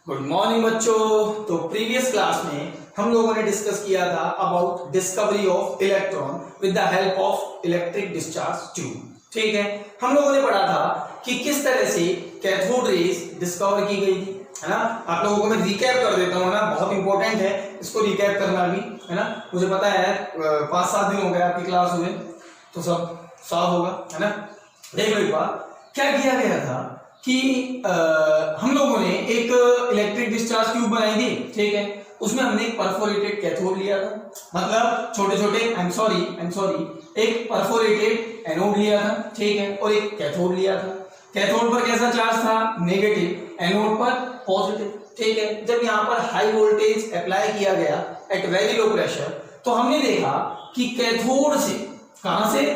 Good morning बच्चों। तो previous class में हम लोगों ने डिस्कस किया था about discovery of electron with the help of electric discharge tube. ठीक है, हम लोगों ने पढ़ा था कि किस तरह से कैथोड रेज डिस्कवर की गई थी, है ना। आप लोगों को मैं रिकैप कर देता हूँ ना, बहुत इंपॉर्टेंट है इसको रिकैप करना भी, है ना। मुझे पता है 5-7 दिन हो गए आपकी क्लास हुए, तो सब साफ होगा, है ना। देख लो एक बार क्या किया गया था कि हम लोगों ने एक इलेक्ट्रिक डिस्चार्ज ट्यूब बनाई थी। ठीक है, उसमें हमने एक परफोरेटेड कैथोड लिया था, मतलब छोटे छोटे आई एम सॉरी एक परफोरेटेड एनोड लिया था। ठीक है, और एक कैथोड लिया था। कैथोड पर कैसा चार्ज था? नेगेटिव, एनोड पर पॉजिटिव। ठीक है, जब यहाँ पर हाई वोल्टेज अप्लाई किया गया एट वेरी लो प्रेशर, तो हमने देखा कि कैथोड से, कहां से?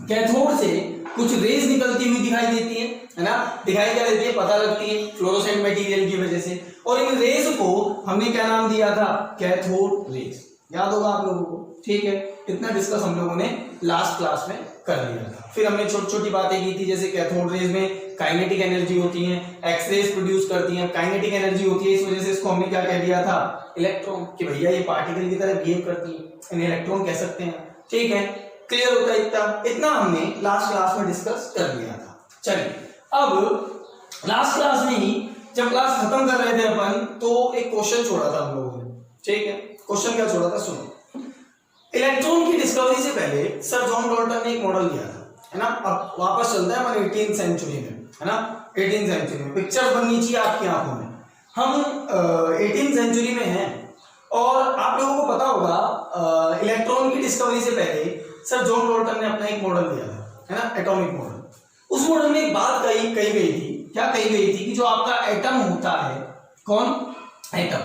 कैथोड से कुछ रेज निकलती हुई दिखाई देती है ना। दिखाई क्या देती है? पता लगती है फ्लोरोसेंट मटेरियल की वजह से। और इन रेज को हमने क्या नाम दिया था? Cathode rays. याद होगा आप लोगों को। ठीक है, इतना डिस्कस हम लोगों ने लास्ट क्लास में कर लिया था। फिर हमने छोटी छोटी बातें की थी, जैसे कैथोड रेज में काइनेटिक एनर्जी होती है, एक्स रेज प्रोड्यूस करती है, काइनेटिक एनर्जी होती है, इस वजह से इसको हमने क्या कह दिया था? इलेक्ट्रॉन। कि भैया ये पार्टिकल की तरह बिहेव करती है, इन्हें इलेक्ट्रॉन कह सकते हैं। ठीक है, क्लियर होता है? इतना हमने लास्ट क्लास में डिस्कस कर लिया था। चलिए, अब लास्ट क्लास में ही जब क्लास खत्म कर रहे थे अपन, तो एक क्वेश्चन छोड़ा था हम लोगों ने। ठीक है, क्वेश्चन क्या छोड़ा था? सुनो। इलेक्ट्रॉन की डिस्कवरी से पहले सर जॉन डाल्टन ने एक मॉडल दिया था, है ना। अब वापस चलते हैं अपन 18th सेंचुरी में, है ना। 18th सेंचुरी में पिक्चर बननी चाहिए आपकी आंखों में। हम 18th सेंचुरी में हैं, और आप लोगों को पता होगा इलेक्ट्रॉन की डिस्कवरी से पहले सर जॉन डाल्टन ने अपना एक मॉडल दिया था, है ना, एटॉमिक मॉडल। उस मॉडल में एक बात कही गई थी। क्या कही गई थी? कि जो आपका एटम होता है, कौन? एटम,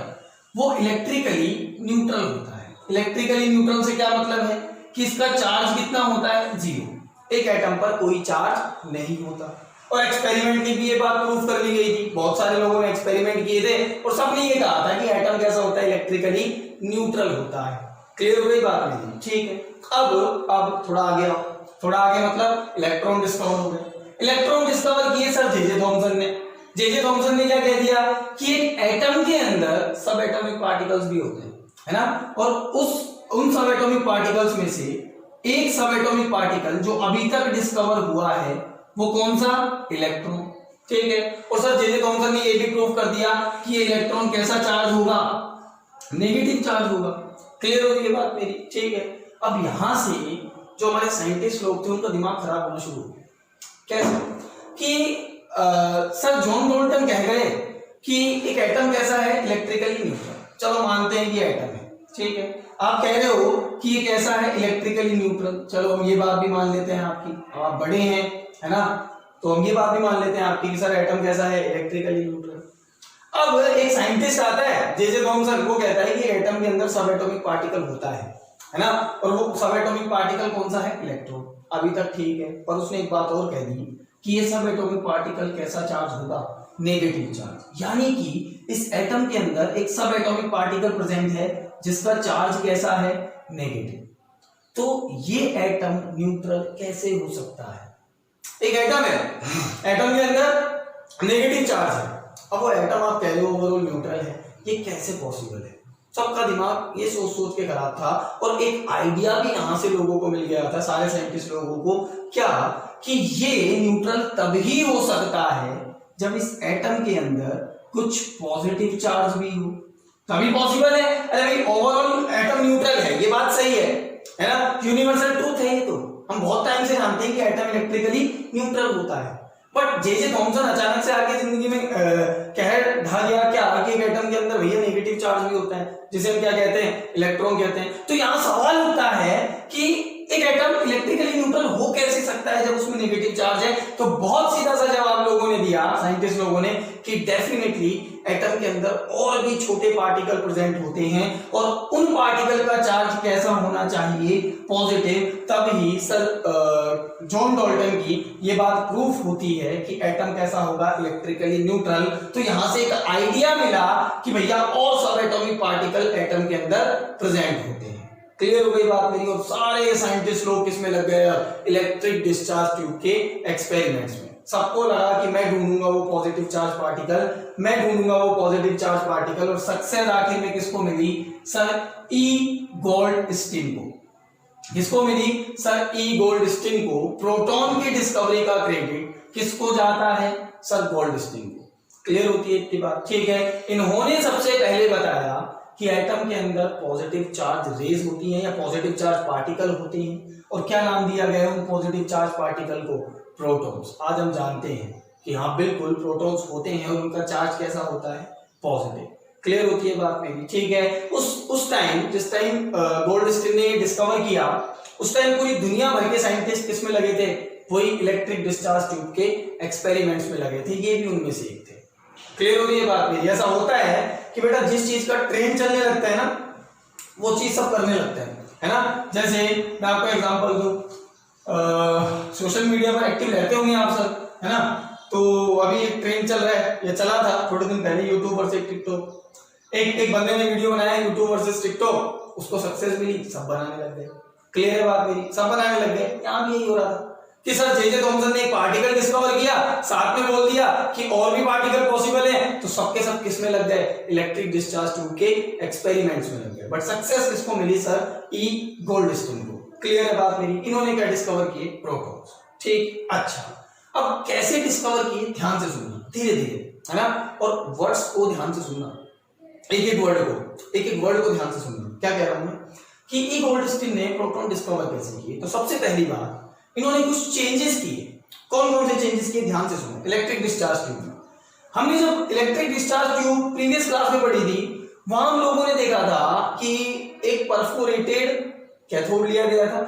वो इलेक्ट्रिकली न्यूट्रल होता है। इलेक्ट्रिकली न्यूट्रल से क्या मतलब है? कि इसका चार्ज कितना होता है? 0। एक एटम पर कोई चार्ज नहीं होता। और एक्सपेरिमेंट की भी ये बात प्रूफ कर ली गई थी। बहुत सारे लोगों ने एक्सपेरिमेंट किए थे और सबने ये कहा था कि एटम कैसा होता है? इलेक्ट्रिकली न्यूट्रल होता है। क्लियर हो गई बात मेरी? ठीक है, अब थोड़ा आगे आओ। थोड़ा आगे मतलब इलेक्ट्रॉन डिस्कवर हो गए। इलेक्ट्रॉन डिस्कवर किए सर जे थॉमसन ने। जे थॉमसन ने क्या कह दिया? कि एक एटम के अंदर सब एटॉमिक पार्टिकल्स भी होते हैं, है ना। और उन सब एटॉमिक पार्टिकल्स में से एक सब एटॉमिक पार्टिकल जो अभी तक डिस्कवर हुआ है, वो कौन सा? इलेक्ट्रॉन। ठीक है, और सर जे थॉमसन ने ये भी प्रूव कर दिया कि ये इलेक्ट्रॉन कैसा चार्ज होगा? नेगेटिव चार्ज होगा। क्लियर हो गई बात मेरी? ठीक है, अब यहां से जो हमारे साइंटिस्ट लोग थे उनका दिमाग खराब होना शुरू हो गया। कैसे? कि सर जॉन डाल्टन कह गए कि एक एटम कैसा है? Electrically neutral. चलो मानते हैं कि एटम है। ठीक है, आप कह रहे हो कि ये कैसा है? Electrically neutral. चलो हम ये बात भी मान लेते हैं आपकी, आप बड़े हैं, है ना, तो हम ये बात भी मान लेते हैं आपकी कि सर एटम कैसा है? Electrically neutral. अब एक साइंटिस्ट आता है जे थॉमसन, वो कहता है कि एटम के अंदर सब एटॉमिक पार्टिकल होता है ना। और वो सब एटॉमिक पार्टिकल कौन सा है? इलेक्ट्रॉन। अभी तक ठीक है, पर उसने एक बात और कह दी कि ये सब एटॉमिक पार्टिकल कैसा चार्ज होगा? Negative charge. यानी कि इस एटम के अंदर एक सब एटॉमिक पार्टिकल प्रेजेंट है जिसका चार्ज कैसा है? नेगेटिव। तो ये एटम न्यूट्रल कैसे हो सकता है? एक एटम है, एटम के अंदर नेगेटिव चार्ज है। अब वो एटम आप कह रहे हो ओवरऑल न्यूट्रल है, ये कैसे पॉसिबल है? सबका दिमाग ये सोच सोच के खराब था। और एक आइडिया भी यहां से लोगों को मिल गया था, सारे साइंटिस्ट लोगों को। क्या? कि ये न्यूट्रल तभी हो सकता है जब इस एटम के अंदर कुछ पॉजिटिव चार्ज भी हो, तभी पॉसिबल है। अरे भाई, ओवरऑल एटम न्यूट्रल है, ये बात सही है ना। यूनिवर्सल ट्रूथ है ये, तो हम बहुत टाइम से जानते हैं कि एटम इलेक्ट्रिकली न्यूट्रल होता है। बट जे थॉमसन अचानक से आके जिंदगी में कहर ढा गया क्या कि एक एटम के अंदर भैया नेगेटिव चार्ज भी होता है, जिसे हम क्या कहते हैं? इलेक्ट्रॉन कहते हैं। तो यहां सवाल उठता है कि एक एटम इलेक्ट्रिकली न्यूट्रल हो कैसे सकता है जब उसमें नेगेटिव चार्ज है? तो बहुत सीधा सा जवाब लोगों ने दिया, साइंटिस्ट लोगों ने, कि डेफिनेटली एटम के अंदर और भी छोटे पार्टिकल प्रेजेंट होते हैं, और उन पार्टिकल का चार्ज कैसा होना चाहिए? पॉजिटिव। तभी सर जॉन डाल्टन की ये बात प्रूफ होती है कि एटम कैसा होगा? Electrically neutral. तो यहां से एक आइडिया मिला कि भैया और सब एटॉमिक पार्टिकल एटम के अंदर प्रेजेंट होते हैं। क्लियर हो गई बात मेरी? और सारे साइंटिस्ट लोग किसमें लग गए? इलेक्ट्रिक डिस्चार्ज ट्यूब के एक्सपेरिमेंट्स में। सबको लगा कि मैं ढूंढूंगा वो पॉजिटिव चार्ज पार्टिकल, मैं ढूंढूंगा वो पॉजिटिव चार्ज पार्टिकल, और सक्सेस आखिर में किसको मिली सर? ई गोल्डस्टीन को। किसको मिली सर? ई गोल्डस्टीन को। प्रोटॉन की डिस्कवरी का क्रेडिट किसको जाता है सर? गोल्डस्टीन को। क्लियर होती है इतनी बात? ठीक है। इन्होंने सबसे पहले बताया कि एटम के अंदर पॉजिटिव चार्ज रेज होती हैं या पॉजिटिव चार्ज पार्टिकल होते हैं, और क्या नाम दिया गया है उन पॉजिटिव चार्ज पार्टिकल को? प्रोटॉन्स। आज हम जानते हैं कि हाँ बिल्कुल प्रोटॉन्स होते हैं और उनका चार्ज कैसा होता है? पॉजिटिव। क्लियर होती है बात मेरी? ठीक है। उस टाइम जिस टाइम गोल्डस्टीन ने डिस्कवर किया, उस टाइम पूरी दुनिया भर के साइंटिस्ट किस में लगे थे? वही इलेक्ट्रिक डिस्चार्ज ट्यूब के एक्सपेरिमेंट्स में लगे थे। ये भी उनमें से एक थे। क्लियर होती है बात मेरी? ऐसा होता है कि बेटा जिस चीज का ट्रेंड चलने लगता है ना, वो चीज सब करने लगते हैं, है ना। जैसे मैं आपको एग्जांपल दूं, सोशल मीडिया पर एक्टिव रहते होंगे आप सब, है ना। तो अभी एक ट्रेंड चल रहा है, या चला था थोड़े दिन पहले, यूट्यूब वर्सेस टिकटॉक। एक बंदे ने वीडियो बनाया यूट्यूब वर्सेस टिकटॉक, उसको सक्सेस मिली, सब बनाने लग गए। क्लियर है बात मेरी? सब बनाने लग गए। यहाँ भी यही हो रहा था कि सर जे थॉमसन ने एक पार्टिकल डिस्कवर किया, साथ में बोल दिया कि और भी पार्टिकल पॉसिबल हैं, तो सबके सब किस में लग गए? इलेक्ट्रिक डिस्चार्ज ट्यूब के एक्सपेरिमेंट्स में लग गए। बट सक्सेस किसको मिली सर? ई गोल्डस्टीन को। क्लियर है बात मेरी? इन्होंने क्या डिस्कवर किए? प्रोटॉन्स। ठीक। अच्छा, अब कैसे डिस्कवर किए? ध्यान से सुनना, धीरे धीरे, है ना। और वर्ड्स को ध्यान से सुनना, एक एक वर्ड को ध्यान से सुनना। क्या कह रहा हूं मैं कि ई गोल्डस्टीन ने प्रोटॉन डिस्कवर कैसे किए? तो सबसे पहली बात इन्होंने कुछ चेंजेस किए। कौन कौन से चेंजेस किए? ध्यान से सुनो। इलेक्ट्रिक डिस्चार्ज ट्यूब में हमने जब electric discharge tube previous class में पढ़ी थी, वहां हम लोगों ने देखा था कि एक परफोरेटेड कैथोड लिया गया था,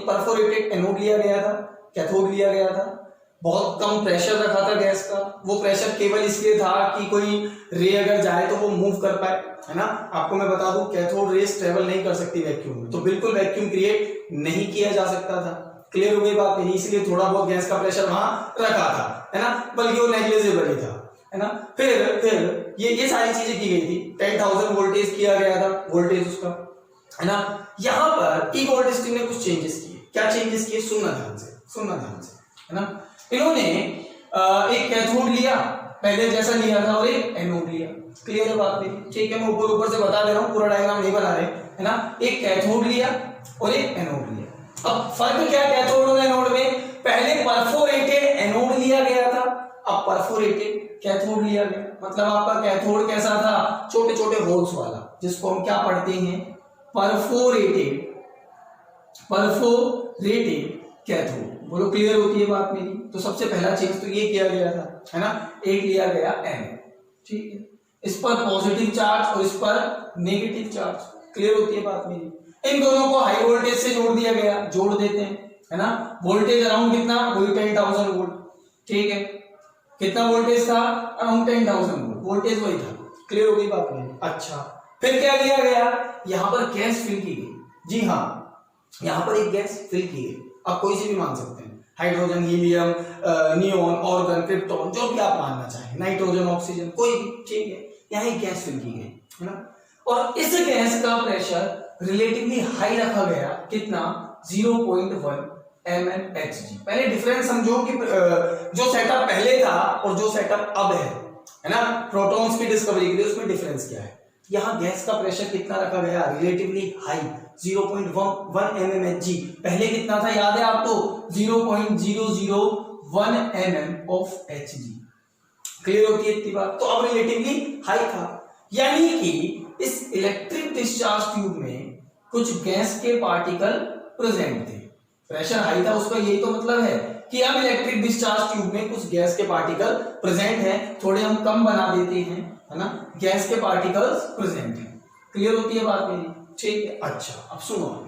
परफोरेटेड एनोड लिया गया था, कैथोड लिया गया था। बहुत कम प्रेशर रखा था गैस का। वो प्रेशर केवल इसलिए था कि कोई रे अगर जाए तो वो मूव कर पाए, है ना। आपको मैं बता दूं, कैथोड रेस ट्रेवल नहीं कर सकती वैक्यूम में, तो बिल्कुल वैक्यूम क्रिएट नहीं किया जा सकता था। क्लियर हो गई बात मेरी? इसलिए थोड़ा बहुत गैस का प्रेशर वहां रखा था, है ना, बल्कि वो नेग्लिजिबल ही था, है ना। फिर ये सारी चीजें की गई थी। 10,000 वोल्टेज किया गया था, वोल्टेज उसका, है ना। यहां पर ई गोल्डस्टीन ने कुछ चेंजेस किए। क्या चेंजेस किए? सुनना ध्यान से, है ना। इन्होंने एक कैथोड लिया पहले जैसा लिया था, और एक एनोड लिया। क्लियर है बात मेरी? ठीक है। मैं ऊपर से बता दे रहा हूं, पूरा डायग्राम नहीं बना रहे, है ना। एक कैथोड लिया और एक एनोड लिया। अब फर्क क्या कैथोड और एनोड में? पहले परफोरेटेड एनोड लिया गया था, अब परफोरेटेड कैथोड लिया गया। मतलब आपका कैथोड कैसा था? छोटे छोटे होल्स वाला, जिसको हम क्या पढ़ते हैं? Perforated cathode. बोलो क्लियर होती है बात मेरी? तो सबसे पहला चेंज तो ये किया गया था, है ना। एक लिया गया एनोड, ठीक है। इस पर पॉजिटिव चार्ज और इस पर नेगेटिव चार्ज। क्लियर होती है बात मेरी? इन दोनों को हाई वोल्टेज से जोड़ दिया गया, जोड़ देते हैं, है ना। वोल्टेज अराउंड कितना? वही 10,000 वोल्ट, ठीक है। कितना वोल्टेज था? अराउंड 10,000 वोल्ट, वोल्टेज वही था। क्लियर हो गई बात मेरी? अच्छा, फिर क्या किया गया? यहां पर गैस फिल की गई। जी हाँ, यहां पर एक गैस फिल की गई। आप कोई सी भी मान सकते हैं, hydrogen, helium, neon, organ, krypton, जो भी आप मानना चाहें, नाइट्रोजन, ऑक्सीजन, कोई भी, ठीक है। यहाँ एक गैस फिल की गई, है ना। और इस गैस का प्रेशर रिलेटिवली हाई रखा गया। कितना? 0.1 mmHg। पहले डिफरेंस समझो कि जो सेटअप पहले था और जो सेटअप अब है ना, प्रोटॉन्स की डिस्कवरी के लिए, उसमें डिफरेंस क्या है? यहाँ गैस का प्रेशर कितना रखा गया? Relatively high, 0.1 mmHg। पहले कितना था याद है आपको? 0.001 mmHg। क्लियर होती है इतनी बात? तो अब रिलेटिवली हाई था, यानी कि इस इलेक्ट्रिक डिस्चार्ज ट्यूब में कुछ गैस के पार्टिकल प्रेजेंट थे। प्रेशर हाई था उसका, यही तो मतलब है कि अब इलेक्ट्रिक डिस्चार्ज ट्यूब में कुछ गैस के पार्टिकल प्रेजेंट है। थोड़े हम कम बना देते हैं, है ना, गैस के पार्टिकल्स प्रेजेंट हैं। क्लियर होती है बात मेरी? ठीक है। अच्छा, अब सुनो,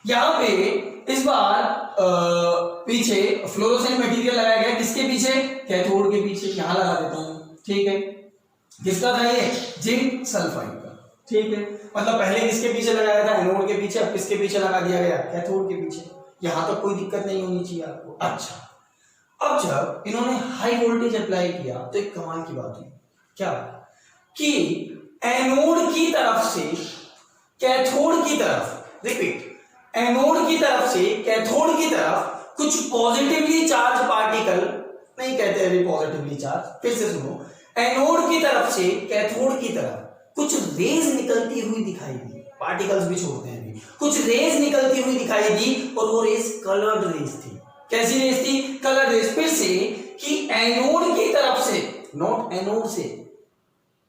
यहाँ पे इस बार पीछे फ्लोरोसेंट मटेरियल लगाया गया। किसके पीछे? कैथोड के पीछे। यहां लगा देता हूं, ठीक है। किसका था ये? जिंक सल्फाइड का, ठीक है। मतलब पहले किसके पीछे लगाया था? एनोड के पीछे। अब किसके पीछे लगा दिया गया? कैथोड के पीछे। यहां तक कोई दिक्कत नहीं होनी चाहिए आपको। अच्छा, अब जब इन्होंने हाई वोल्टेज अप्लाई किया तो एक कमाल की बात हुई। क्या? कि एनोड की तरफ से कैथोड की तरफ, रिपीट, एनोड की तरफ से कैथोड की तरफ कुछ पॉजिटिवली चार्ज पार्टिकल, नहीं कहते अभी पॉजिटिवली चार्ज, फिर से सुनो, एनोड की तरफ से कैथोड की तरफ कुछ रेज निकलती हुई दिखाई दी, पार्टिकल्स भी छोड़ते हैं अभी, कुछ रेज निकलती हुई दिखाई दी और वो रेज कलर्ड रेज थी। कैसी रेज थी? Coloured rays. फिर से कि एनोड की तरफ से, नॉट एनोड से,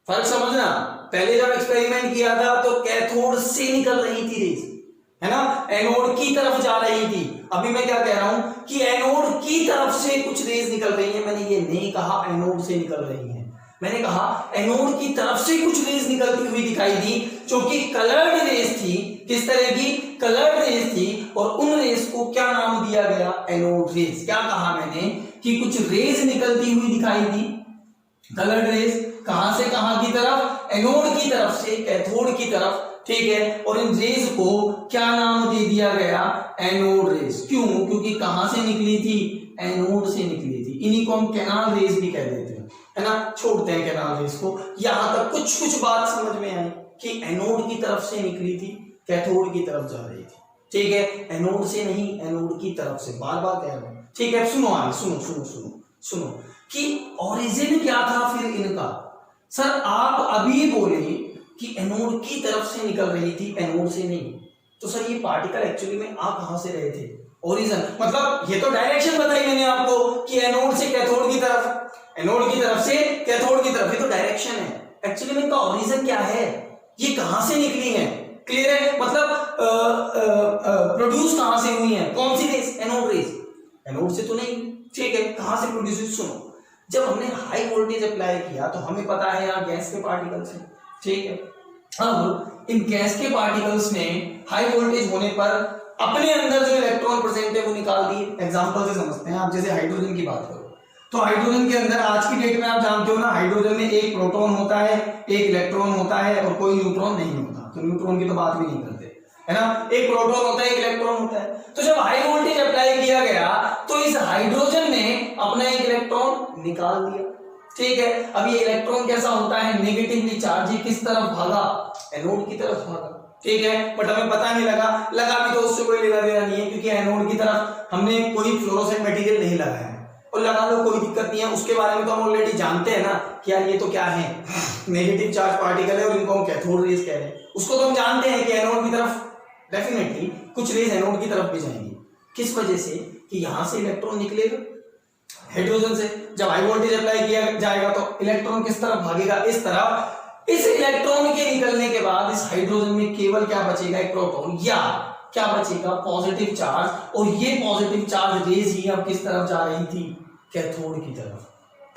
फर्क समझना, पहले जब एक्सपेरिमेंट किया था तो कैथोड से निकल रही थी रेज, है ना, एनोड की तरफ जा रही थी। अभी मैं क्या कह रहा हूं कि एनोड की तरफ से कुछ रेज निकल रही है। मैंने ये नहीं कहा एनोड से निकल रही है, मैंने कहा एनोड की तरफ से कुछ रेज निकलती हुई दिखाई दी जो कि कलर्ड रेज थी। किस तरह की? कलर्ड रेज थी। और उन रेज को क्या नाम दिया गया? Anode rays. क्या कहा मैंने कि कुछ रेज निकलती हुई दिखाई दी, कलर्ड रेज, कहां से कहां की तरफ? एनोड की तरफ से कैथोड की तरफ, ठीक है। और इन रेज को क्या नाम दे दिया गया? Anode rays. क्यों? क्योंकि कहां से निकली थी? एनोड से निकली थी। इन्हीं को हम कैनाल रेज भी कह देते हैं, है ना, छोड़ते हैं कैनाल रेज को। यहां तक कुछ कुछ बात समझ में आई कि एनोड की तरफ से निकली थी, कैथोड की तरफ जा रही थी, ठीक है, एनोड से नहीं, एनोड की तरफ से, बार बार कह रहा हूं, ठीक है। सुनो आगे, सुनो सुनो सुनो सुनो कि ओरिजिन क्या था फिर इनका। सर आप अभी बोले कि एनोड की तरफ से निकल रही थी, एनोड से नहीं, तो सर ये पार्टिकल एक्चुअली में आ कहां से रहे थे? ओरिजिन मतलब ये तो डायरेक्शन बताई मैंने आपको कि एनोड से कैथोड की तरफ, एनोड की तरफ से कैथोड की तरफ, ये तो डायरेक्शन है। एक्चुअली में इनका ओरिजिन क्या है, ये कहां से निकली है? क्लियर है? मतलब प्रोड्यूस कहां से हुई है? कौन सी रेस? Anode rays. एनोड से तो नहीं, ठीक है, कहां से प्रोड्यूस हुई? सुनो, जब हमने हाई वोल्टेज अप्लाई किया तो हमें पता है यहाँ गैस के पार्टिकल्स हैं, ठीक है। अब इन गैस के पार्टिकल्स ने हाई वोल्टेज होने पर अपने अंदर जो इलेक्ट्रॉन प्रेजेंट है वो निकाल दिए। एग्जांपल से समझते हैं, आप जैसे हाइड्रोजन की बात करो तो हाइड्रोजन के अंदर आज की डेट में आप जानते हो ना, हाइड्रोजन में एक प्रोटॉन होता है, एक इलेक्ट्रॉन होता है और कोई न्यूट्रॉन नहीं होता। तो न्यूट्रॉन की तो बात भी नहीं करते, है ना, एक प्रोटॉन होता है, एक इलेक्ट्रॉन होता है। तो जब हाई वोल्टेज अप्लाई किया गया तो इस हाइड्रोजन ने अपना एक इलेक्ट्रॉन निकाल दिया, ठीक है। अब ये इलेक्ट्रॉन कैसा होता है? Negatively charge. ये किस तरफ भागा? एनोड की तरफ भागा, ठीक है। बट हमें पता नहीं लगा भी तो उससे कोई लेना देना नहीं है, क्योंकि एनोड की तरफ हमने कोई फ्लोरोसेंट मटेरियल नहीं लगाया है। और लगा लो कोई दिक्कत नहीं है, उसके बारे में तो हम ऑलरेडी जानते हैं ना कि यार ये तो क्या है, नेगेटिव चार्ज पार्टिकल है और इनको हम कैथोड रेज कह रहे हैं। उसको तो हम जानते हैं कि एनोड की तरफ डेफिनेटली कुछ रेज एनोड की तरफ भी जाएंगी। किस वजह से? कि यहां से इलेक्ट्रॉन निकलेगा हाइड्रोजन से, जब हाई वोल्टेज अप्लाई किया जाएगा तो इलेक्ट्रॉन किस तरफ भागेगा? इस तरफ। इस इलेक्ट्रॉन के निकलने के बाद इस हाइड्रोजन में केवल क्या बचेगा? एक प्रोटॉन, या क्या बचेगा? Positive charge. और ये पॉजिटिव चार्ज रेज ही अब किस तरफ जा रही थी? कैथोड की तरफ।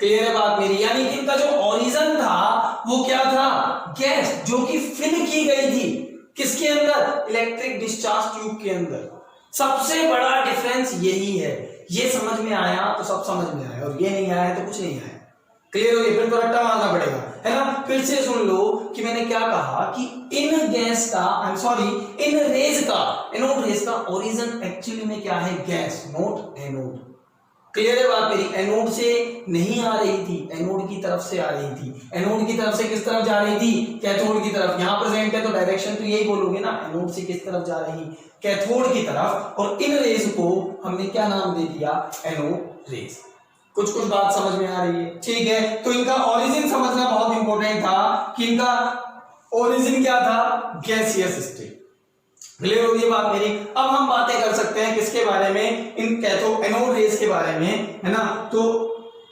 क्लियर है बात मेरी? यानी कि इनका जो ओरिजिन था वो क्या था? गैस, जो कि फिल की गई थी किसके अंदर? इलेक्ट्रिक डिस्चार्ज ट्यूब के अंदर। सबसे बड़ा डिफरेंस यही है। ये समझ में आया तो सब समझ में आया, और ये नहीं आया तो कुछ नहीं आया। क्लियर हो गया? फिर तो रट्टा मारना पड़ेगा, है ना। फिर से सुन लो कि मैंने क्या कहा कि इन गैस का, आई एम सॉरी, इन रेज का, एनोड रेज का ओरिजिन एक्चुअली में क्या है? Gas, not anode. क्लियर है बात मेरी? एनोड से नहीं आ रही थी, एनोड की तरफ से आ रही थी। एनोड की तरफ से किस तरफ जा रही थी? कैथोड की तरफ। यहां प्रेजेंट है तो डायरेक्शन तो यही बोलोगे ना, एनोड से किस तरफ जा रही? कैथोड की तरफ। और इन रेज को हमने क्या नाम दे दिया? Anode rays. कुछ कुछ बात समझ में आ रही है, ठीक है। तो इनका ओरिजिन समझना बहुत इंपॉर्टेंट था कि इनका ओरिजिन क्या था? Gaseous state. क्लियर होगी बात मेरी? अब हम बातें कर सकते हैं किसके बारे में? इन कैथोड एनोड रेज के बारे में, है ना। तो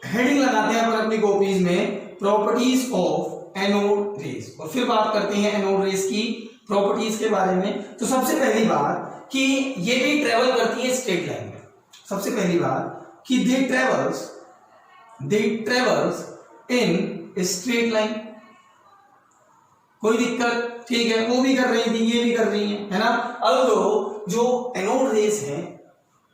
हेडिंग लगाते हैं अपन अपनी कॉपीज में, प्रॉपर्टीज ऑफ एनोड रेज, और फिर बात करते हैं एनोड रेज की प्रॉपर्टीज के बारे में। तो सबसे पहली बात कि ये भी ट्रेवल करती है स्ट्रेट लाइन में। सबसे पहली बात कि दे ट्रेवल्स इन स्ट्रेट लाइन। कोई दिक्कत? ठीक है, वो भी कर रही थी, ये भी कर रही है ना। अल्दो जो एनोड रेज हैं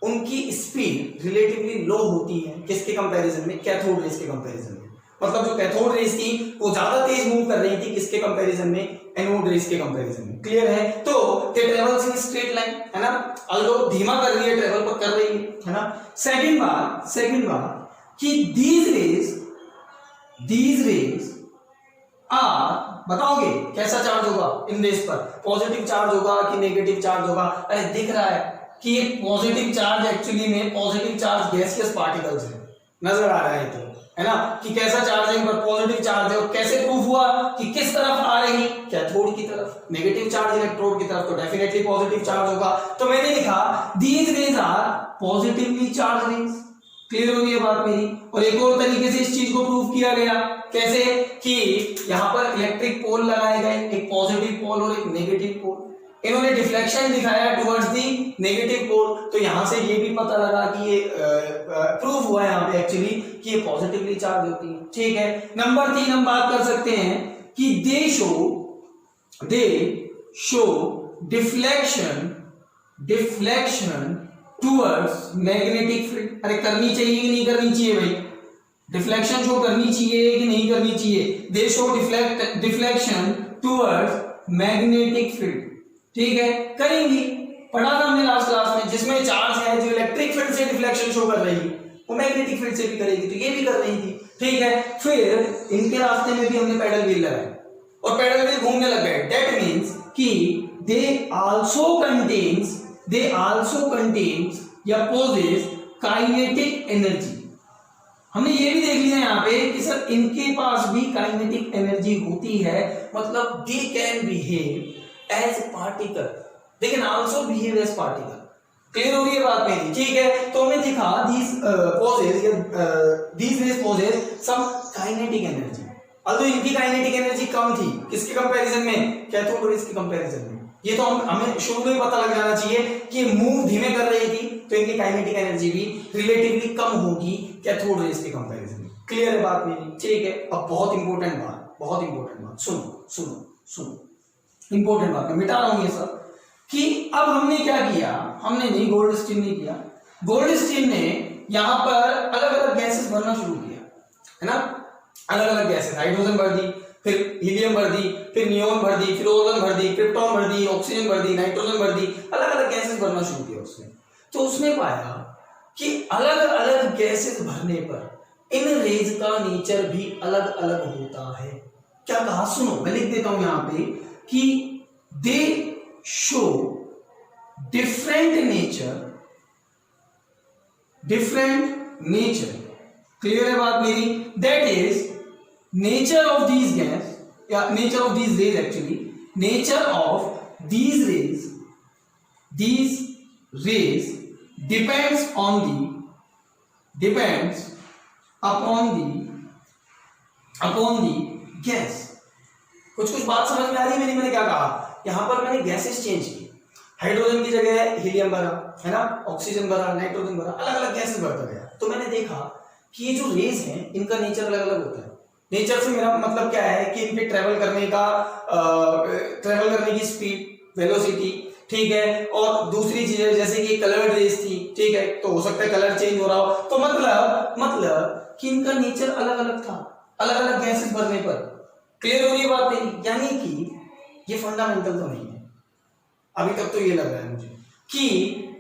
उनकी स्पीड रिलेटिवली लो होती है किसके कंपैरिजन में? कैथोड रेज के कंपैरिजन में। मतलब जो कैथोड रेज थी वो ज्यादा तेज मूव कर रही थी किसके कंपैरिजन में? एनोड रेज के कंपैरिजन में। क्लियर है? तो दे ट्रेवल्स इन स्ट्रेट लाइन, है ना। अल्दो धीमा कर रही है, ट्रेवल पर कर रही है ना। सेकंड बात कि दीज रेज आर, बताओगे कैसा चार्ज होगा इन रेज पर? पॉजिटिव चार्ज होगा कि नेगेटिव चार्ज होगा? अरे दिख रहा है कि ये पॉजिटिव चार्ज एक्चुअली में पॉजिटिव चार्ज गैसियस पार्टिकल्स है, नजर आ रहा है तो, है ना, कि कैसा चार्ज है इन पर, पॉजिटिव चार्ज है। और कैसे प्रूफ हुआ कि किस तरफ आ रही, कैथोड की तरफ, नेगेटिव चार्ज इलेक्ट्रोड की तरफ, तो डेफिनेटली पॉजिटिव चार्ज होगा। तो मैंने लिखा these rays are positively charged rays. Clear हो गई है बात मेरी। और एक और तरीके से इस चीज को प्रूफ किया गया, कैसे कि यहां पर इलेक्ट्रिक पोल लगाए गए, एक पॉजिटिव पोल और एक नेगेटिव पोल, इन्होंने डिफ्लेक्शन दिखाया टुवर्ड्स दी नेगेटिव पोल। तो यहां से ये भी पता लगा कि ये प्रूफ हुआ है यहाँ पे एक्चुअली कि ये पॉजिटिवली चार्ज होती है। ठीक है, नंबर 3 हम बात कर सकते हैं कि they show deflection towards magnetic field. अरे करनी चाहिए कि नहीं करनी चाहिए भाई, डिफ्लेक्शन शो करनी चाहिए कि नहीं करनी चाहिए। दे show deflection towards magnetic field. ठीक है, करेंगी, पढ़ा था हमने लास्ट क्लास में, जिसमें चार्ज है जो इलेक्ट्रिक फील्ड से डिफ्लेक्शन शो कर रही है वो मैग्नेटिक फील्ड से भी करेगी, तो ये भी कर रही थी। ठीक है, फिर इनके रास्ते में भी हमने पैडल व्हील लगाए और पैडल व्हील घूमने लग गए। दैट मींस कि दे आल्सो कंटेन्स या पोजेस काइनेटिक एनर्जी। हमने ये भी देख लिया यहाँ पे कि सर इनके पास भी काइनेटिक एनर्जी होती है, मतलब they can behave as particle, they can also behave as particle. Clear हो रही है बात मेरी। ठीक है, तो हमने देखा these rays possess some kinetic energy, although इनकी काइनेटिक एनर्जी कम थी, किसके कंपैरिजन में, कैथोड रेज के कंपैरिजन में। ये तो हमें शुरू में पता लग जाना चाहिए कि मूव धीमे कर रही थी, तो इनकी काइनेटिक एनर्जी भी रिलेटिवली कम होगी कैथोड रेज के कंपैरिजन में। क्लियर है बात मेरी। ठीक है, अब बहुत इंपॉर्टेंट बात सुनो इंपॉर्टेंट बात मैं मिटा रहा हूं ये सब, कि अब हमने क्या किया, हमने नहीं गोल्डस्टीन ने किया, गोल्डस्टीन ने यहां पर अलग अलग गैसेस भरना शुरू किया, है ना, अलग अलग गैसेस, हाइड्रोजन भर दी, फिर हीलियम भर दी, फिर नियोन भर दी, फिर ओजोन भर दी, क्रिप्टॉन भर दी, ऑक्सीजन भर दी, नाइट्रोजन भर दी, अलग अलग गैसेस भरना शुरू किया उसने। तो उसने पाया कि अलग अलग गैसेस भरने पर इन रेज का नेचर भी अलग अलग होता है। क्या कहा, सुनो मैं लिख देता हूं यहां पे कि they show different nature. Clear है बात मेरी। That is nature of these gas या nature of these rays, actually nature of these rays depends upon the gas. कुछ बात समझ में आ रही है मेरी। मैंने क्या कहा, यहां पर मैंने गैसेस चेंज की, हाइड्रोजन की जगह हीलियम भरा, है ना, ऑक्सीजन भरा, नाइट्रोजन भरा, अलग अलग गैसेस भरता गया। तो मैंने देखा कि ये जो रेज हैं इनका नेचर अलग अलग होता है। नेचर से मेरा मतलब क्या है कि इनके ट्रेवल करने की स्पीड, वेलोसिटी, ठीक है, और दूसरी चीजें जैसे कि कलर्ड रेज थी, ठीक है, तो हो सकता है कलर चेंज हो रहा हो। तो मतलब कि इनका नेचर अलग अलग था, अलग अलग गैसेस भरने पर। क्लियर हो रही है बात मेरी। यानी कि ये फंडामेंटल तो नहीं है, अभी तक तो ये लग रहा है मुझे कि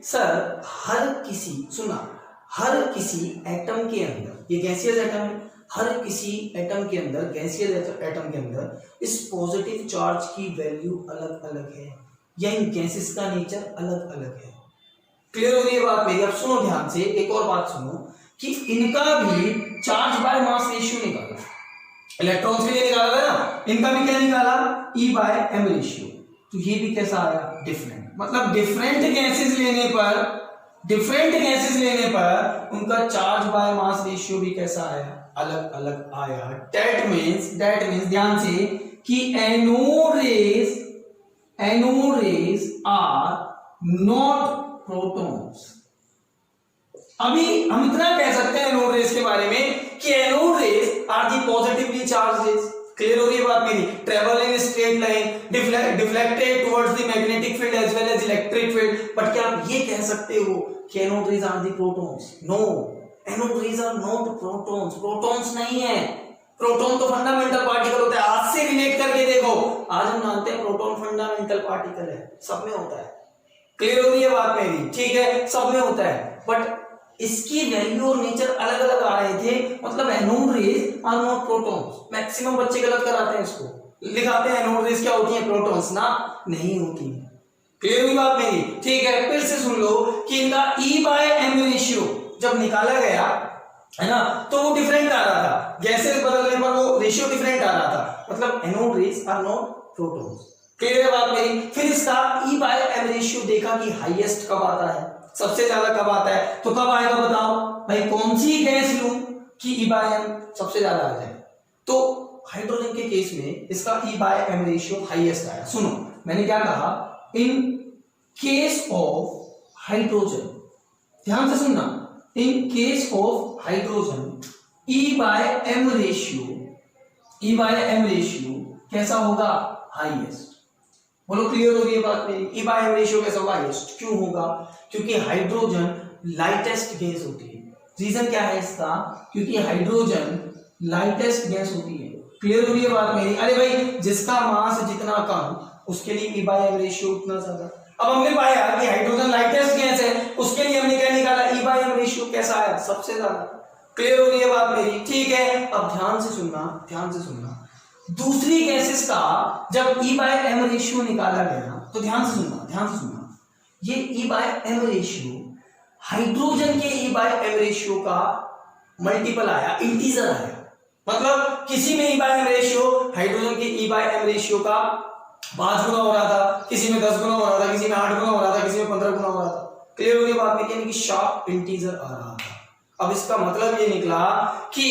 सर हर किसी एटम के अंदर, ये गैसियस एटम है, हर किसी एटम के अंदर, गैसियस एटम के अंदर इस पॉजिटिव चार्ज की वैल्यू अलग अलग है, या इन गैसेस का नेचर अलग अलग है। क्लियर हो रही है बात मेरी। अब सुनो ध्यान से, एक और बात सुनो कि इनका भी चार्ज बाय मास रेशियो निकाला, इलेक्ट्रॉन्स के लिए निकाला था ना, इनका भी क्या निकाला, E बाय M रेशियो। तो ये भी कैसा आया, डिफरेंट। मतलब डिफरेंट गैसेस लेने पर उनका चार्ज बाय मास रेशियो भी कैसा आया, अलग अलग आया। दैट मींस ध्यान से कि anode rays are not protons. अभी हम इतना कह सकते हैं एनोड रेज के बारे में कि anode rays are the positively charged rays. Clear हो रही है बात मेरी। Travel in straight line, deflected towards the magnetic field as well as electric field. But क्या आप ये कह सकते हो कि anode rays are the protons? No, anode rays are not protons. Protons नहीं है, प्रोटॉन तो फंडामेंटल पार्टिकल होता है। आज से रिलेट करके देखो, आज हम जानते हैं प्रोटॉन फंडामेंटल पार्टिकल है, सब में होता है। क्लियर हो रही है बात मेरी, ठीक है, सब में होता है। बट इसकी वैल्यू और नेचर अलग अलग आ रहे थे। मतलब anode rays are not protons. Maximum बच्चे गलत कराते हैं इसको, लिखाते हैं एनोड रेज क्या होती है, प्रोटॉन्स ना, नहीं होती है। क्लियर हुई बात मेरी? ठीक है, फिर से सुन लो कि इनका E बाय M रेशियो जब निकाला गया है ना, तो वो डिफरेंट आ रहा था, गैसेस बदलने पर वो रेशियो डिफरेंट आ रहा था, मतलब anode rays are not protons. Clear है बात मेरी? फिर इसका E बाय M रेशियो देखा कि हाईएस्ट कब आता है, सबसे ज्यादा कब आता है, तो कब आएगा बताओ भाई, कौन सी गैस लूं कि E बाय M सबसे ज्यादा आ जाए? तो हाइड्रोजन के केस में इसका E by M ratio highest आया। सुनो मैंने क्या कहा, इन केस ऑफ हाइड्रोजन, ध्यान से सुनना, in case of hydrogen E by M ratio कैसा होगा? हाईएस्ट। बोलो क्लियर हो रही है बात मेरी? E बाय M रेशियो कैसा होगा? हाईएस्ट। क्यों होगा? क्योंकि हाइड्रोजन लाइटेस्ट गैस होती है। रीजन क्या है इसका? क्योंकि हाइड्रोजन लाइटेस्ट गैस होती है। क्लियर हो रही है बात मेरी? अरे भाई जिसका मास जितना कम उसके लिए E बाय M रेशियो उतना ज्यादा। अब हमने पाया कि हाइड्रोजन लाइटेस्ट गैस है, उसके लिए हमने क्या निकाला? E बाय M रेशियो कैसा आया? सबसे ज्यादा। क्लियर हो रही है बात मेरी? ठीक है, अब ध्यान से सुनना, दूसरी गैसेस का जब E बाय M रेशियो निकाला गया तो ध्यान से सुनना, ये E by M ratio hydrogen के E बाय M रेशियो का मल्टीपल आया, इंटीजर आया। मतलब किसी में E by M ratio hydrogen के E बाय M रेशियो का 5 गुना हो रहा था, किसी में 10 गुना हो रहा था, किसी में 8 गुना हो रहा था, किसी में 15 गुना हो रहा था। क्लियर हो रही बात में? यानी कि शार्प इंटीजर आ रहा था। अब इसका मतलब ये निकला कि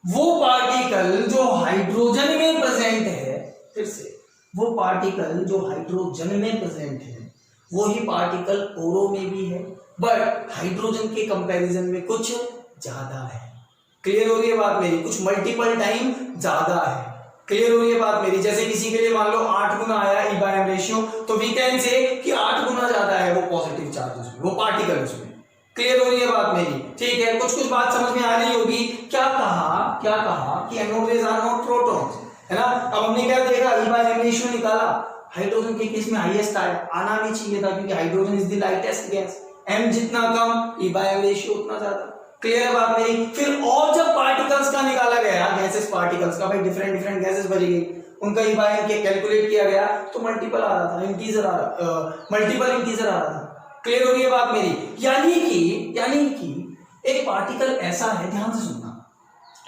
वो पार्टिकल जो हाइड्रोजन में प्रेजेंट है, फिर से वो पार्टिकल जो हाइड्रोजन में प्रेजेंट है वो ही पार्टिकल ओरो में भी है, बट हाइड्रोजन के कंपैरिजन में कुछ ज्यादा है। क्लियर हो रही है बात मेरी? कुछ मल्टीपल टाइम ज्यादा है। क्लियर हो रही है बात मेरी? जैसे किसी के लिए मान लो 8 गुना आया E बाय M रेशियो, तो वी कैन से कि 8 गुना ज्यादा है वो पॉजिटिव चार्ज उसमें, वो पार्टिकल उसमें। क्लियर हो रही है बात मेरी? ठीक है, कुछ बात समझ में आ रही होगी। क्या कहा कि anode rays are not protons, है ना। अब हमने क्या देखा, E बाय M रेशियो निकाला, हाइड्रोजन के केस में हाईएस्ट आना भी चाहिए था क्योंकि hydrogen is the lightest gas, M जितना कम E बाय M रेशियो उतना ज्यादा। क्लियर है बात मेरी? फिर और जब पार्टिकल्स का निकाला गया, गैसेस पार्टिकल्स का, भाई डिफरेंट गैसेस बची गई, उनका E बाय M के कैलकुलेट किया गया तो मल्टीपल आ रहा था, मल्टीपल इंटीजर आ रहा था। क्लियर हो रही है बात मेरी? यानी कि एक पार्टिकल ऐसा है, ध्यान से सुनना,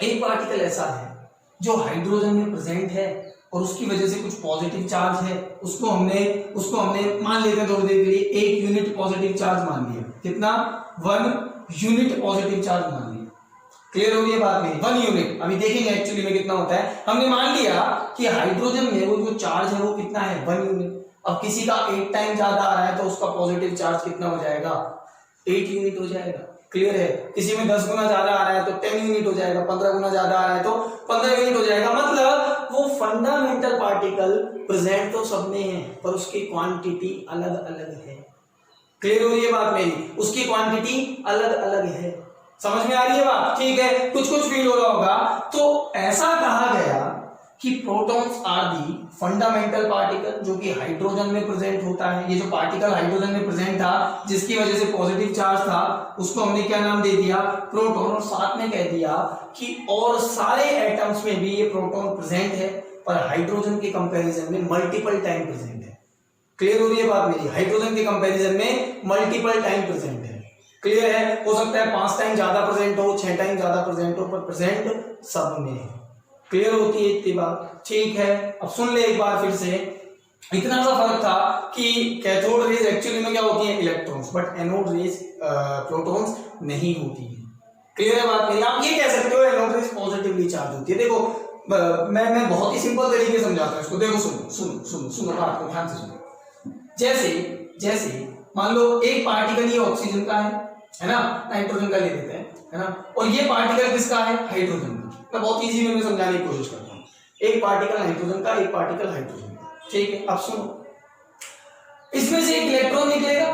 एक पार्टिकल ऐसा है जो हाइड्रोजन में प्रेजेंट है और उसकी वजह से कुछ पॉजिटिव चार्ज है, उसको हमने मान लेते हैं थोड़ी देर के लिए 1 यूनिट पॉजिटिव चार्ज मान लिया। कितना? 1 यूनिट पॉजिटिव चार्ज मान लिया। क्लियर हो रही है बात मेरी? 1 यूनिट। अभी देखेंगे एक्चुअली में कितना होता है। हमने मान लिया कि हाइड्रोजन में वो जो चार्ज है वो कितना है? 1 यूनिट। अब किसी का 8 टाइम ज्यादा आ रहा है तो उसका पॉजिटिव चार्ज कितना हो जाएगा? 8 यूनिट हो जाएगा। क्लियर है? किसी में 10 गुना ज्यादा आ रहा है तो 10 यूनिट हो जाएगा, 15 गुना ज्यादा आ रहा है तो 15 यूनिट हो जाएगा। मतलब वो फंडामेंटल पार्टिकल प्रेजेंट तो सब में है पर उसकी क्वांटिटी अलग अलग है। क्लियर हो रही है बात मेरी? उसकी क्वांटिटी अलग अलग है। समझ में आ रही है बात? ठीक है, कुछ फील हो रहा होगा। तो ऐसा कहा गया कि protons are the fundamental particle जो कि हाइड्रोजन में प्रेजेंट होता है। ये जो पार्टिकल हाइड्रोजन में प्रेजेंट था जिसकी वजह से पॉजिटिव चार्ज था उसको हमने क्या नाम दे दिया? प्रोटॉन। और साथ में कह दिया कि और सारे एटम्स में भी ये प्रोटॉन प्रेजेंट है पर हाइड्रोजन के कंपैरिजन में मल्टीपल टाइम प्रेजेंट है। क्लियर हो रही है बात मेरी? हाइड्रोजन के कंपैरिजन में मल्टीपल टाइम प्रेजेंट है। क्लियर है? हो सकता है 5 टाइम ज्यादा प्रेजेंट हो, 6 टाइम ज्यादा प्रेजेंट हो, पर प्रेजेंट सब में है। क्लियर होती है इतनी बात? ठीक है, अब सुन ले एक बार फिर से। इतना सा फर्क था कि कैथोड रेज एक्चुअली में क्या होती है? Electrons, but anode rays protons नहीं होती है। क्लियर है बात मेरी? आप ये कह सकते हो एनोड रेज पॉजिटिवली चार्ज होती है। देखो मैं बहुत ही सिंपल तरीके से समझाता हूं इसको। देखो सुनो बात को ध्यान से सुनो। जैसे मान लो एक पार्टिकल ये ऑक्सीजन का है ना, नाइट्रोजन का ले लेते हैं, है ना, और ये पार्टिकल किसका है? हाइड्रोजन का। मैं बहुत इजी वे में समझाने की कोशिश करता हूँ। एक पार्टिकल नाइट्रोजन का, एक पार्टिकल हाइड्रोजन का। ठीक है, अब सुनो, इसमें से एक इलेक्ट्रॉन निकलेगा,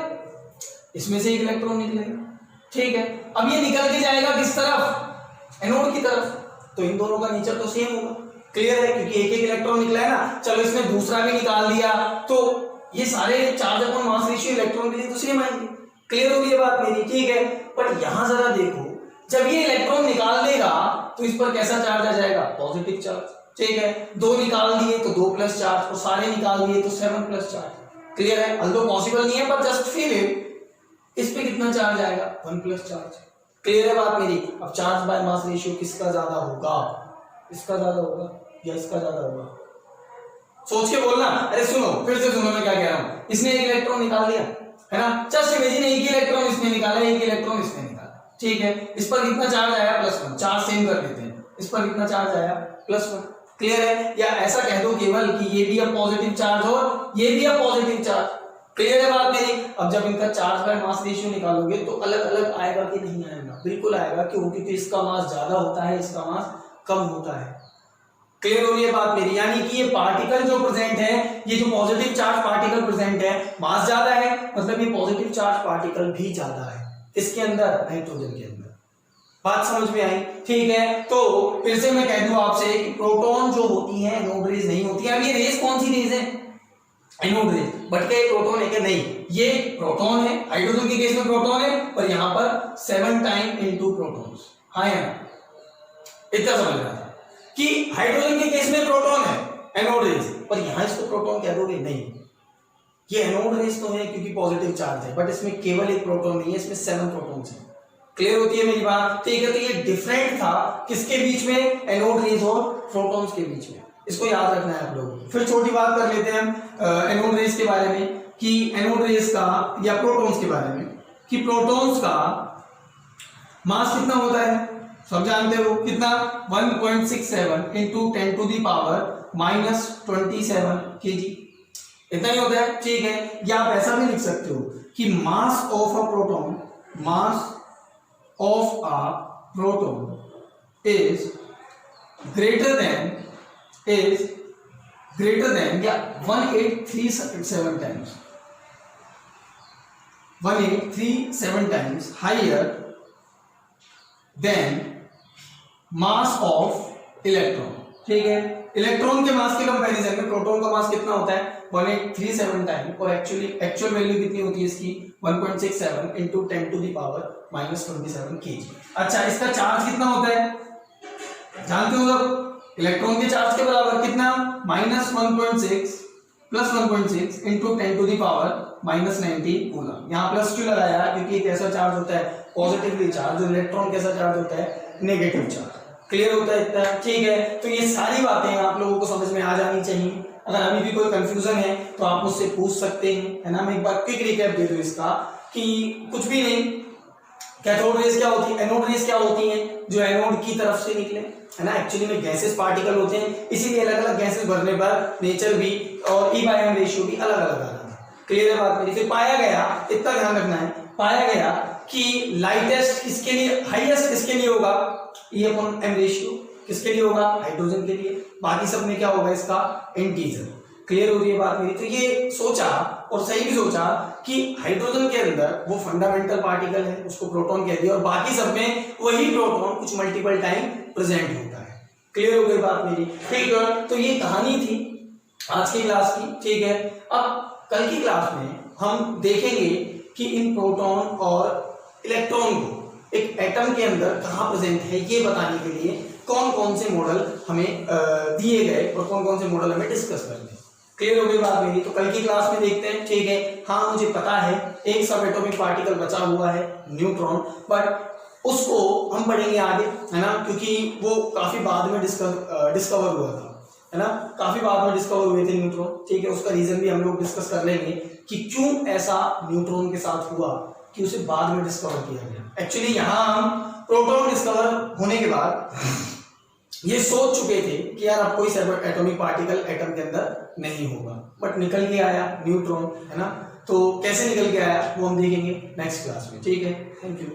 इसमें से एक इलेक्ट्रॉन निकलेगा। ठीक है, अब ये निकल के जाएगा किस तरफ? एनोड की तरफ। तो इन दोनों का नेचर तो सेम होगा। क्लियर है? क्योंकि एक इलेक्ट्रॉन निकला है ना। चलो इसमें दूसरा भी निकाल दिया तो ये सारे charge upon mass ratio electron के लिए तो सेम आएंगे। क्लियर हो गई बात मेरी? ठीक है, पर यहां जरा देखो, जब ये इलेक्ट्रॉन निकाल देगा तो इस पर कैसा चार्ज आ जाएगा? Positive charge. ठीक है, 2 निकाल दिए तो 2 प्लस चार्ज, और सारे निकाल दिए तो 7 प्लस चार्ज। क्लियर है? अल्दो पॉसिबल नहीं है पर जस्ट फील इट। इस पे कितना चार्ज आएगा? 1 प्लस चार्ज। क्लियर है बात मेरी? अब चार्ज बाय मास रेशियो किसका ज्यादा होगा? इसका ज्यादा होगा या इसका ज्यादा होगा? सोच के बोलना। अरे सुनो, फिर से सुनो मैं क्या कह रहा हूं। इसने एक इलेक्ट्रॉन निकाल लिया है ना, जस्ट इमेजिन एक इलेक्ट्रॉन इसने निकाला, एक इलेक्ट्रॉन इसने निकाला, ठीक है। इस पर कितना चार्ज आया? +1। चार्ज सेम कर लेते हैं। इस पर कितना चार्ज आया? +1। क्लियर है? या ऐसा कह दो केवल कि ये भी अब पॉजिटिव चार्ज और ये भी अब पॉजिटिव चार्ज। क्लियर है बात मेरी? अब जब इनका चार्ज बाय मास रेशियो निकालोगे तो अलग अलग आएगा कि नहीं आएगा? बिल्कुल आएगा। क्यों? क्योंकि इसका मास ज्यादा होता है, इसका मास कम होता है। क्लियर हो रही है बात मेरी? यानी कि ये पार्टिकल जो प्रेजेंट है, ये जो पॉजिटिव चार्ज पार्टिकल प्रेजेंट है, मास ज्यादा है, मतलब ये पॉजिटिव चार्ज पार्टिकल भी ज्यादा है। किसके अंदर? नाइट्रोजन के अंदर। बात समझ में आई? ठीक है। तो फिर से मैं कह दूं आपसे कि प्रोटॉन जो होती है एनोड रेज नहीं होती है। अब ये रेज कौन सी रेज है? Anode rays. बट क्या प्रोटॉन है क्या? नहीं, ये प्रोटॉन है। हाइड्रोजन के केस में प्रोटॉन है, पर यहां पर 7 टाइम इनटू प्रोटॉन्स। हाँ या ना? इतना समझना था कि हाइड्रोजन के केस में प्रोटॉन है एनोड रेज, पर यहां इसको प्रोटॉन कह दोगे? नहीं, ये एनोड रेज तो है क्योंकि पॉजिटिव चार्ज है, बट इसमें केवल एक प्रोटॉन नहीं है, इसमें 7 प्रोटॉन्स हैं। क्लियर होती है मेरी बात? ठीक है। तो ये डिफरेंट था किसके बीच में? एनोड रेज और प्रोटॉन्स के बीच में। इसको याद रखना है आप लोग। फिर छोटी बात कर लेते हैं हम एनोड रेज के बारे में, कि एनोड रेज का या प्रोटॉन्स के बारे में, कि प्रोटॉन्स का मास कितना होता है? सब जानते हो कितना? 1.67 into 10 to the power -27 kg। इतना ही होता है, ठीक है। या आप ऐसा भी लिख सकते हो कि mass of a proton, mass of a proton is greater than या 1837 times 1837 times higher than mass of electron. ठीक है। इलेक्ट्रॉन के मास के कंपैरिजन में प्रोटॉन का मास कितना होता है? 1837 टाइम, और एक्चुअल वैल्यू कितनी होती है इसकी? 1.67 into 10 to the power -27 kg। अच्छा, इसका चार्ज कितना होता है जानते हो सब? इलेक्ट्रॉन के चार्ज के बराबर कितना? -1.6 plus 1.6 into 10 to the power -19 coulomb. यहाँ प्लस क्यों लगाया? क्योंकि एक ऐसा चार्ज होता है पॉजिटिवली चार्ज, और इलेक्ट्रॉन कैसा चार्ज होता है? Negative charge. क्लियर होता है इतना? ठीक है। तो ये सारी बातें आप लोगों को समझ में आ जानी चाहिए। अगर अभी भी कोई कंफ्यूजन है तो आप मुझसे पूछ सकते हैं, है ना। मैं एक बार क्विक रिकैप दे दूं इसका, कि कुछ भी नहीं, कैथोड रेज क्या होती है, एनोड रेज क्या होती है, जो एनोड की तरफ से निकले, है ना। एक्चुअली में गैसेस पार्टिकल होते हैं, इसीलिए अलग अलग गैसेस भरने पर नेचर भी और ई बाय एम रेशियो भी अलग अलग आता है। क्लियर है बात मेरी? फिर पाया गया, इतना ध्यान रखना है, पाया गया कि लाइटेस्ट किसके लिए, हाईएस्ट किसके लिए होगा? ई अपॉन एम रेशियो किसके लिए होगा? हाइड्रोजन के लिए। बाकी सब में क्या होगा इसका? इंटीजर। क्लियर हो रही है बात मेरी? तो ये सोचा, और सही भी सोचा, कि हाइड्रोजन के अंदर वो फंडामेंटल पार्टिकल है, उसको प्रोटॉन कह दिया, और बाकी सब में वही प्रोटॉन कुछ मल्टीपल टाइम प्रेजेंट होता है। क्लियर हो गई बात मेरी? ठीक है। तो ये कहानी थी आज की क्लास की। ठीक है। अब कल की क्लास में हम देखेंगे कि इन प्रोटॉन और इलेक्ट्रॉन को एक एटम के अंदर कहाँ प्रेजेंट है, ये बताने के लिए कौन कौन से मॉडल हमें दिए गए और कौन कौन से मॉडल हमें डिस्कस करने। क्लियर हो गई बात मेरी? तो कल की क्लास में देखते हैं। ठीक है। हाँ, मुझे पता है एक सब एटॉमिक पार्टिकल बचा हुआ है, न्यूट्रॉन, बट उसको हम पढ़ेंगे आगे, है ना, क्योंकि वो काफी बाद में डिस्कवर हुआ था, है ना, काफी बाद में डिस्कवर हुए थे न्यूट्रॉन। ठीक है। उसका रीजन भी हम लोग डिस्कस कर लेंगे कि क्यों ऐसा न्यूट्रॉन के साथ हुआ कि उसे बाद में डिस्कवर किया गया। एक्चुअली यहाँ हम प्रोटॉन डिस्कवर होने के बाद ये सोच चुके थे कि यार अब कोई एटॉमिक पार्टिकल एटम के अंदर नहीं होगा, बट निकल के आया न्यूट्रॉन, है ना। तो कैसे निकल के आया वो हम देखेंगे नेक्स्ट क्लास में। ठीक है। Thank you.